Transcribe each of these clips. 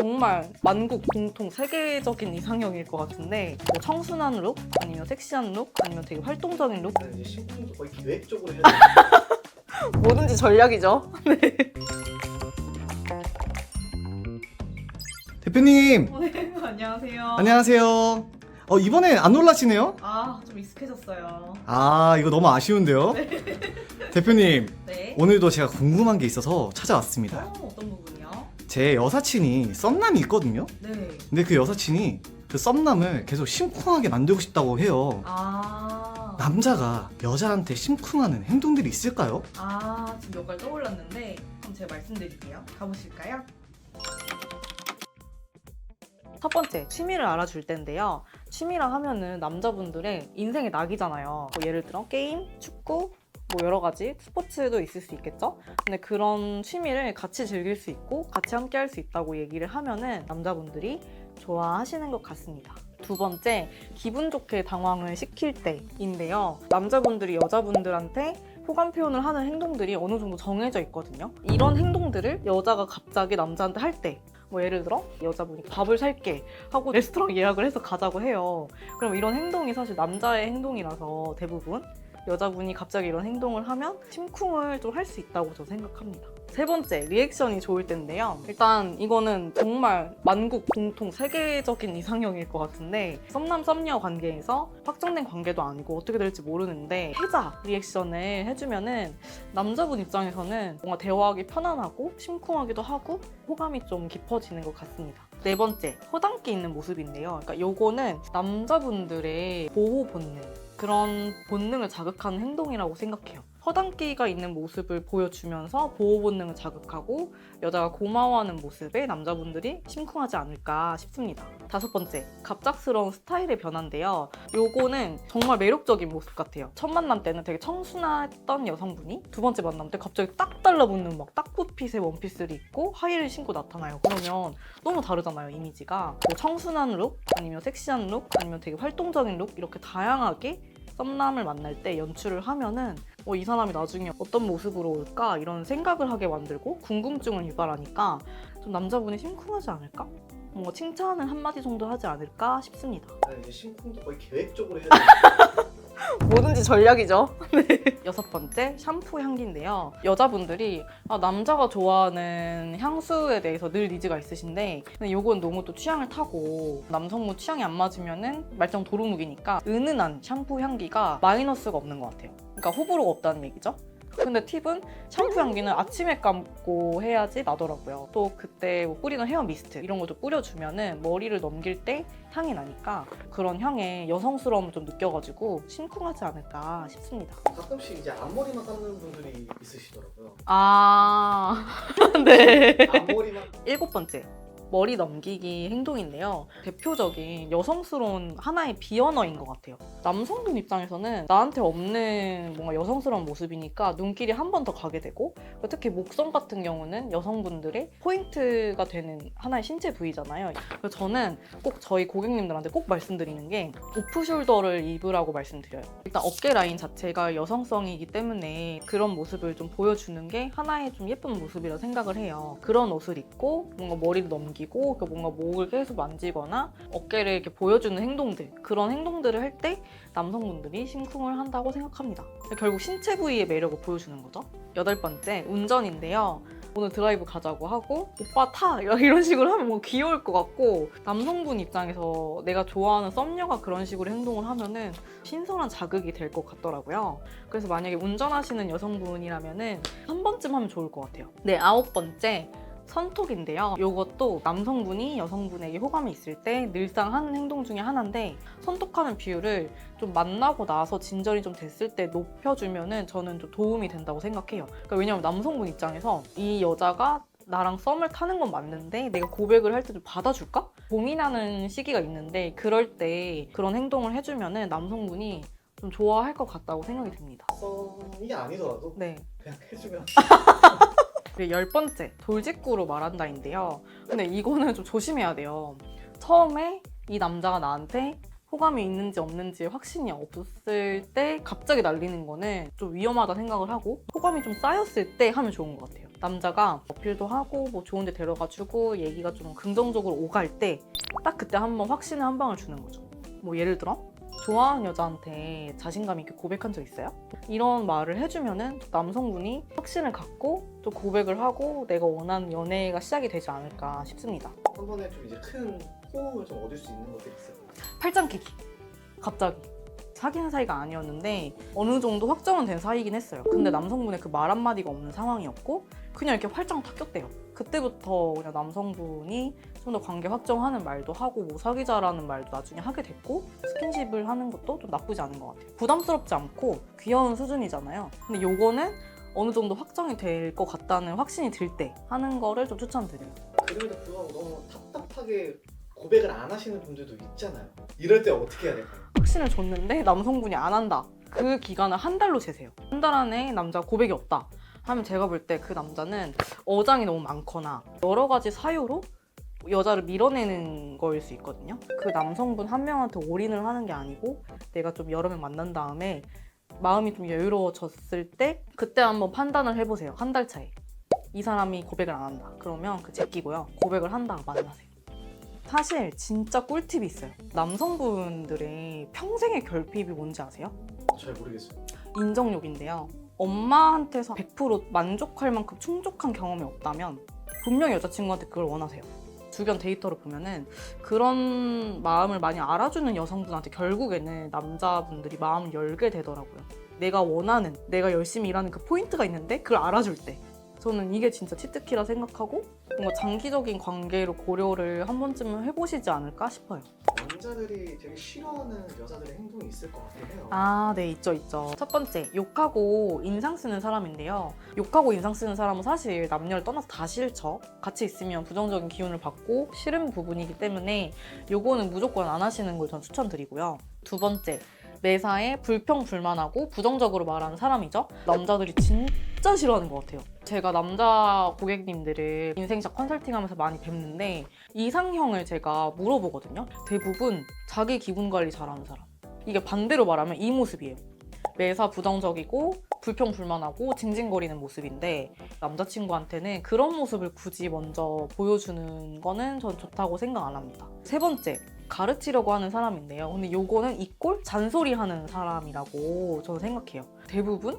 정말 만국 공통 세계적인 이상형일 것 같은데 뭐 청순한 룩, 아니면 섹시한 룩, 아니면 되게 활동적인 룩, 이제 신분도 거의 계획적으로 해야 돼. 뭐든지 전략이죠. 대표님 네, 안녕하세요. 안녕하세요. 이번에 안 놀라시네요? 좀 익숙해졌어요. 이거 너무 아쉬운데요? 대표님 네. 오늘도 제가 궁금한 게 있어서 찾아왔습니다. 어떤 부분이요? 제 여사친이 썸남이 있거든요. 네. 근데 그 여사친이 그 썸남을 계속 심쿵하게 만들고 싶다고 해요. 남자가 여자한테 심쿵하는 행동들이 있을까요? 지금 몇 가지 떠올랐는데 그럼 제가 말씀드릴게요. 가보실까요? 첫 번째, 취미를 알아줄 때인데요. 취미라 하면은 남자분들의 인생의 낙이잖아요. 뭐 예를 들어 게임, 축구, 뭐 여러 가지 스포츠도 있을 수 있겠죠? 근데 그런 취미를 같이 즐길 수 있고 같이 함께 할 수 있다고 얘기를 하면은 남자분들이 좋아하시는 것 같습니다. 두 번째, 기분 좋게 당황을 시킬 때인데요. 남자분들이 여자분들한테 호감 표현을 하는 행동들이 어느 정도 정해져 있거든요. 이런 행동들을 여자가 갑자기 남자한테 할 때, 뭐 예를 들어 여자분이 밥을 살게 하고 레스토랑 예약을 해서 가자고 해요. 그럼 이런 행동이 사실 남자의 행동이라서 대부분 여자분이 갑자기 이런 행동을 하면 심쿵을 좀 할 수 있다고 저는 생각합니다. 세 번째, 리액션이 좋을 때인데요. 일단 이거는 정말 만국 공통 세계적인 이상형일 것 같은데 썸남 썸녀 관계에서 확정된 관계도 아니고 어떻게 될지 모르는데 해자 리액션을 해주면은 남자분 입장에서는 뭔가 대화하기 편안하고 심쿵하기도 하고 호감이 좀 깊어지는 것 같습니다. 네 번째, 허당끼 있는 모습인데요. 그러니까 요거는 남자분들의 보호 본능, 그런 본능을 자극하는 행동이라고 생각해요. 허당끼가 있는 모습을 보여주면서 보호 본능을 자극하고 여자가 고마워하는 모습에 남자분들이 심쿵하지 않을까 싶습니다. 다섯 번째, 갑작스러운 스타일의 변화인데요. 요거는 정말 매력적인 모습 같아요. 첫 만남 때는 되게 청순했던 여성분이 두 번째 만남 때 갑자기 딱 달라붙는 막 딱구핏의 원피스를 입고 하이힐을 신고 나타나요. 그러면 너무 다르잖아요, 이미지가. 뭐 청순한 룩, 아니면 섹시한 룩, 아니면 되게 활동적인 룩, 이렇게 다양하게 썸남을 만날 때 연출을 하면은 이 사람이 나중에 어떤 모습으로 올까 이런 생각을 하게 만들고 궁금증을 유발하니까 좀 남자분이 심쿵하지 않을까? 뭔가 칭찬을 한마디 정도 하지 않을까 싶습니다. 이제 신분도 거의 계획적으로 해야 돼. 뭐든지 전략이죠. 네. 여섯 번째, 샴푸 향기인데요. 여자분들이 남자가 좋아하는 향수에 대해서 늘 니즈가 있으신데 근데 이건 너무 또 취향을 타고 남성분 취향이 안 맞으면은 말짱 도루묵이니까 은은한 샴푸 향기가 마이너스가 없는 것 같아요. 그러니까 호불호가 없다는 얘기죠. 근데 팁은 샴푸 향기는 아침에 감고 해야지 나더라고요. 또 그때 뭐 뿌리는 헤어 미스트 이런 것도 뿌려주면은 머리를 넘길 때 향이 나니까 그런 향에 여성스러움을 좀 느껴가지고 심쿵하지 않을까 싶습니다. 가끔씩 이제 앞머리만 감는 분들이 있으시더라고요. 네. 앞머리만 일곱 번째, 머리 넘기기 행동인데요. 대표적인 여성스러운 하나의 비언어인 것 같아요. 남성분 입장에서는 나한테 없는 뭔가 여성스러운 모습이니까 눈길이 한 번 더 가게 되고 특히 목선 같은 경우는 여성분들의 포인트가 되는 하나의 신체 부위잖아요. 그래서 저는 꼭 저희 고객님들한테 꼭 말씀드리는 게 오프숄더를 입으라고 말씀드려요. 일단 어깨 라인 자체가 여성성이기 때문에 그런 모습을 좀 보여주는 게 하나의 좀 예쁜 모습이라 생각을 해요. 그런 옷을 입고 뭔가 머리를 넘기고 뭔가 목을 계속 만지거나 어깨를 이렇게 보여주는 행동들, 그런 행동들을 할 때 남성분들이 심쿵을 한다고 생각합니다. 결국 신체 부위의 매력을 보여주는 거죠. 여덟 번째, 운전인데요. 오늘 드라이브 가자고 하고 오빠 타! 이런 식으로 하면 뭔가 귀여울 것 같고 남성분 입장에서 내가 좋아하는 썸녀가 그런 식으로 행동을 하면은 신선한 자극이 될 것 같더라고요. 그래서 만약에 운전하시는 여성분이라면은 한 번쯤 하면 좋을 것 같아요. 네, 아홉 번째, 선톡인데요. 이것도 남성분이 여성분에게 호감이 있을 때 늘상 하는 행동 중에 하나인데 선톡하는 비율을 좀 만나고 나서 진전이 좀 됐을 때 높여주면은 저는 좀 도움이 된다고 생각해요. 그러니까 왜냐면 남성분 입장에서 이 여자가 나랑 썸을 타는 건 맞는데 내가 고백을 할 때 좀 받아줄까? 고민하는 시기가 있는데 그럴 때 그런 행동을 해주면은 남성분이 좀 좋아할 것 같다고 생각이 듭니다. 썸이 아니더라도 네. 그냥 해주면 그리고 열 번째, 돌직구로 말한다인데요. 근데 이거는 좀 조심해야 돼요. 처음에 이 남자가 나한테 호감이 있는지 없는지 확신이 없을 때 갑자기 날리는 거는 좀 위험하다 생각을 하고 호감이 좀 쌓였을 때 하면 좋은 것 같아요. 남자가 어필도 하고 뭐 좋은 데 데려가주고 얘기가 좀 긍정적으로 오갈 때 딱 그때 한번 확신의 한 방을 주는 거죠. 뭐 예를 들어 좋아하는 여자한테 자신감 있게 고백한 적 있어요? 이런 말을 해주면은 남성분이 확신을 갖고 또 고백을 하고 내가 원하는 연애가 시작이 되지 않을까 싶습니다. 한 번에 좀 이제 큰 호응을 좀 얻을 수 있는 것들이 있어요. 팔짱 끼기. 갑자기. 사귀는 사이가 아니었는데 어느 정도 확정은 된 사이긴 했어요. 근데 남성분의 그 말 한마디가 없는 상황이었고 그냥 이렇게 활짝 탁 꼈대요. 그때부터 그냥 남성분이 좀 더 관계 확정하는 말도 하고 뭐 사귀자라는 말도 나중에 하게 됐고 스킨십을 하는 것도 좀 나쁘지 않은 것 같아요. 부담스럽지 않고 귀여운 수준이잖아요. 근데 요거는 어느 정도 확정이 될 것 같다는 확신이 들 때 하는 거를 좀 추천드려요. 그럼에도 불구하고 너무 답답하게 고백을 안 하시는 분들도 있잖아요. 이럴 때 어떻게 해야 될까요? 확신을 줬는데 남성분이 안 한다. 그 기간을 한 달로 재세요. 한 달 안에 남자가 고백이 없다 하면 제가 볼 때 그 남자는 어장이 너무 많거나 여러 가지 사유로 여자를 밀어내는 거일 수 있거든요. 그 남성분 한 명한테 올인을 하는 게 아니고 내가 좀 여러 명 만난 다음에 마음이 좀 여유로워졌을 때 그때 한번 판단을 해보세요. 한 달 차에. 이 사람이 고백을 안 한다. 그러면 그 제끼고요. 고백을 한다. 만나세요. 사실 진짜 꿀팁이 있어요. 남성분들의 평생의 결핍이 뭔지 아세요? 잘 모르겠어요. 인정욕인데요. 엄마한테서 100% 만족할 만큼 충족한 경험이 없다면 분명히 여자친구한테 그걸 원하세요. 주변 데이터를 보면은 그런 마음을 많이 알아주는 여성분한테 결국에는 남자분들이 마음을 열게 되더라고요. 내가 원하는, 내가 열심히 일하는 그 포인트가 있는데 그걸 알아줄 때 저는 이게 진짜 치트키라 생각하고 뭔가 장기적인 관계로 고려를 한 번쯤은 해보시지 않을까 싶어요. 남자들이 되게 싫어하는 여자들의 행동이 있을 것 같긴 해요. 아, 네, 있죠. 첫 번째, 욕하고 인상 쓰는 사람인데요. 욕하고 인상 쓰는 사람은 사실 남녀를 떠나서 다 싫죠. 같이 있으면 부정적인 기운을 받고 싫은 부분이기 때문에 요거는 무조건 안 하시는 걸 전 추천드리고요. 두 번째, 매사에 불평불만하고 부정적으로 말하는 사람이죠. 남자들이 진짜 싫어하는 것 같아요. 제가 남자 고객님들을 인생샷 컨설팅하면서 많이 뵙는데 이상형을 제가 물어보거든요. 대부분 자기 기분 관리 잘하는 사람. 이게 반대로 말하면 이 모습이에요. 매사 부정적이고 불평불만하고 징징거리는 모습인데 남자친구한테는 그런 모습을 굳이 먼저 보여주는 거는 전 좋다고 생각 안 합니다. 세 번째, 가르치려고 하는 사람인데요. 근데 요거는 이꼴 잔소리하는 사람이라고 저는 생각해요. 대부분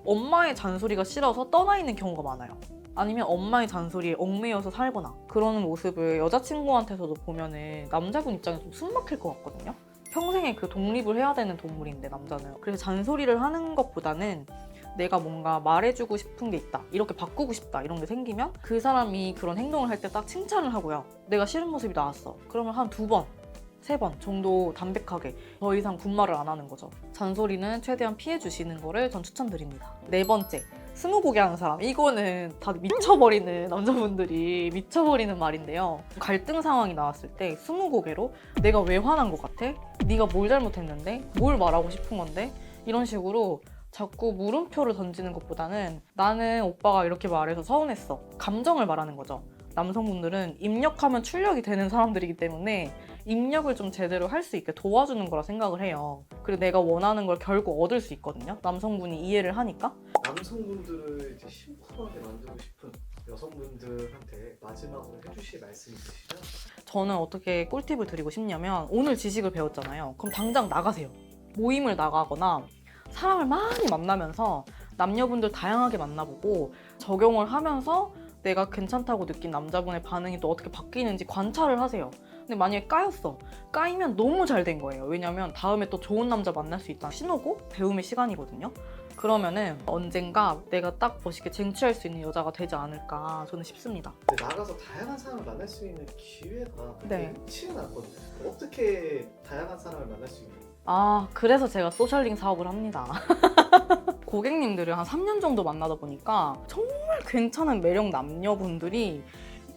엄마의 잔소리가 싫어서 떠나 있는 경우가 많아요. 아니면 엄마의 잔소리에 얽매여서 살거나 그러는 모습을 여자친구한테서도 보면은 남자분 입장에서 좀 숨막힐 것 같거든요. 평생에 그 독립을 해야 되는 동물인데 남자는. 그래서 잔소리를 하는 것보다는 내가 뭔가 말해주고 싶은 게 있다, 이렇게 바꾸고 싶다 이런 게 생기면 그 사람이 그런 행동을 할 때 딱 칭찬을 하고요. 내가 싫은 모습이 나왔어. 그러면 한 2번, 3번 정도 담백하게 더 이상 군말을 안 하는 거죠. 잔소리는 최대한 피해 주시는 거를 전 추천드립니다. 네 번째, 스무고개 하는 사람. 이거는 다들 미쳐버리는 남자분들이 미쳐버리는 말인데요. 갈등 상황이 나왔을 때 스무고개로 내가 왜 화난 것 같아? 네가 뭘 잘못했는데? 뭘 말하고 싶은 건데? 이런 식으로 자꾸 물음표를 던지는 것보다는 나는 오빠가 이렇게 말해서 서운했어. 감정을 말하는 거죠. 남성분들은 입력하면 출력이 되는 사람들이기 때문에 입력을 좀 제대로 할 수 있게 도와주는 거라 생각을 해요. 그리고 내가 원하는 걸 결국 얻을 수 있거든요. 남성분이 이해를 하니까. 남성분들을 이제 심쿵하게 만들고 싶은 여성분들한테 마지막으로 해주실 말씀이 있으시죠? 저는 어떻게 꿀팁을 드리고 싶냐면 오늘 지식을 배웠잖아요. 그럼 당장 나가세요. 모임을 나가거나 사람을 많이 만나면서 남녀분들 다양하게 만나보고 적용을 하면서 내가 괜찮다고 느낀 남자분의 반응이 또 어떻게 바뀌는지 관찰을 하세요. 근데 만약에 까였어. 까이면 너무 잘 된 거예요. 왜냐면 다음에 또 좋은 남자 만날 수 있다는 신호고 배움의 시간이거든요. 그러면은 언젠가 내가 딱 멋있게 쟁취할 수 있는 여자가 되지 않을까 저는 싶습니다. 근데 나가서 다양한 사람을 만날 수 있는 기회가 네. 흔치는 않거든요. 어떻게 다양한 사람을 만날 수 있는? 아, 그래서 제가 소셜링 사업을 합니다. 고객님들을 한 3년 정도 만나다 보니까 정말 괜찮은 매력 남녀분들이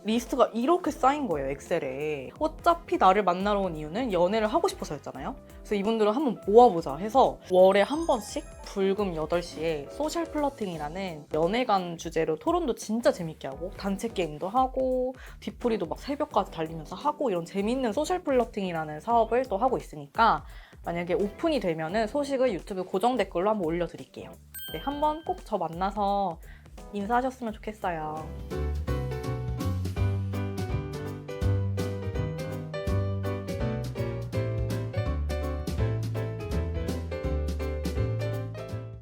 리스트가 이렇게 쌓인 거예요, 엑셀에. 어차피 나를 만나러 온 이유는 연애를 하고 싶어서였잖아요. 그래서 이분들을 한번 모아보자 해서 월에 한 번씩 불금 8시에 소셜 플러팅이라는 연애관 주제로 토론도 진짜 재밌게 하고 단체 게임도 하고 뒤풀이도 막 새벽까지 달리면서 하고 이런 재밌는 소셜 플러팅이라는 사업을 또 하고 있으니까 만약에 오픈이 되면은 소식을 유튜브 고정 댓글로 한번 올려드릴게요. 네, 한번 꼭 저 만나서 인사하셨으면 좋겠어요.